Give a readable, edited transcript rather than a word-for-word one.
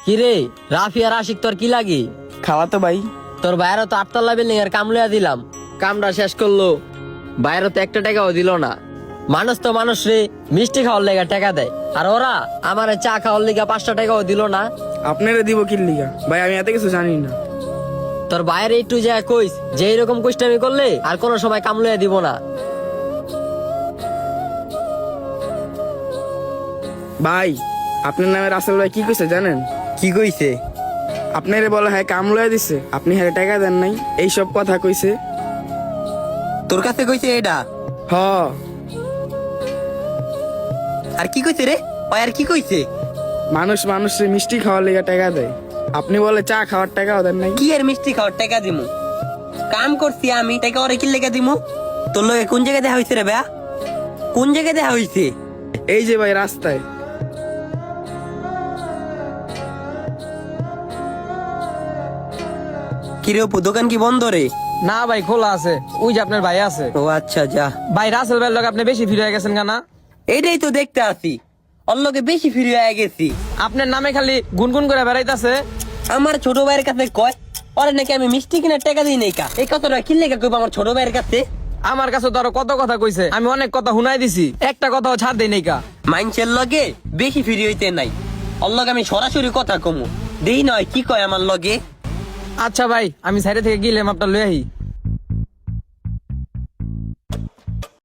কিরে রাফি আর আশিক তোর কি লাগি? খাওয়া তো ভাই। তোর বাইরে তো 8 তলা বিল্ডিং এর কাম লইয়া দিলাম, কামটা শেষ করলো, বাইরে তো 1 টাকাও দিল না। মানুষ তো মানুষ রে, মিষ্টি খাওয়ার লেগা টাকা দেয়, আর ওরা আমার চা খাওয়ার লেগা 5 টাকাও দিল না। আপনারা দিব কি লিগা ভাই, আমি এত কিছু জানি না। তোর বাইরে একটু যা কইস যে এরকম কুষ্টামি করলে আর কোনো সময় কাম লইয়া দিব না। ভাই আপনার নামে রাসেল ভাই কি কইছে জানেন? কি কইছে? আপনারে বলে হ্যাঁ কাম লয়ে দিছে, আপনি হ্যাঁ টাকা দেন নাই, এই সব কথা কইছে। তোর কাছে কইছে এটা? হ আর কি কইছে রে? ওই আর কি কইছে? মানুষ মানুষের মিষ্টি খাওয়ার লেগে টাকা দেয়, আপনি বলে চা খাওয়ার টাকাও দেন নাই। কি আর মিষ্টি খাওয়ার টাকা দিমু? কাম করছি আমি, টাকা ওরে কি লেগে দিমু? তোর লগে কোন জায়গায় দেখা হইছে রে ভাইয়া? কোন জায়গায় দেখা হইছে? এই যে ভাই রাস্তায়। কিরে অপু, দোকান কি বন্ধ রে? না ভাই খোলা আছে, ওই যে আপনার ভাই আছে। ও আচ্ছা, যা। ভাই রাসেল ভাইয়ের লগে আপনি বেশি ফিরে হয়ে গেছেন কেন? এইটাই তো দেখতে আসি, ওর লগে বেশি ফ্রি হয়ে গেছি। আপনার নামে খালি গুনগুন করে বেড়াইতেছে। আমার ছোট ভাইয়ের কাছে কয় ওরে নাকি আমি মিষ্টি কিনে টাকা দিই নাই, কা এই কথাটা কি লেগে কইব আমার ছোট ভাইয়ের কাছে? আমার কাছে তো আরো কত কথা কইছে, আমি অনেক কথা শুনাই দিছি, একটা কথাও ছাড় দেই নাই কা। মাইনছের লগে বেশি ফ্রি হইতে নাই, ওর লগে আমি সরাসরি কথা কমু দেই নয়, কি কয় আমার লগে। আচ্ছা ভাই, আমি সাইডে থেকে গেলাম, আপনার লই আহি।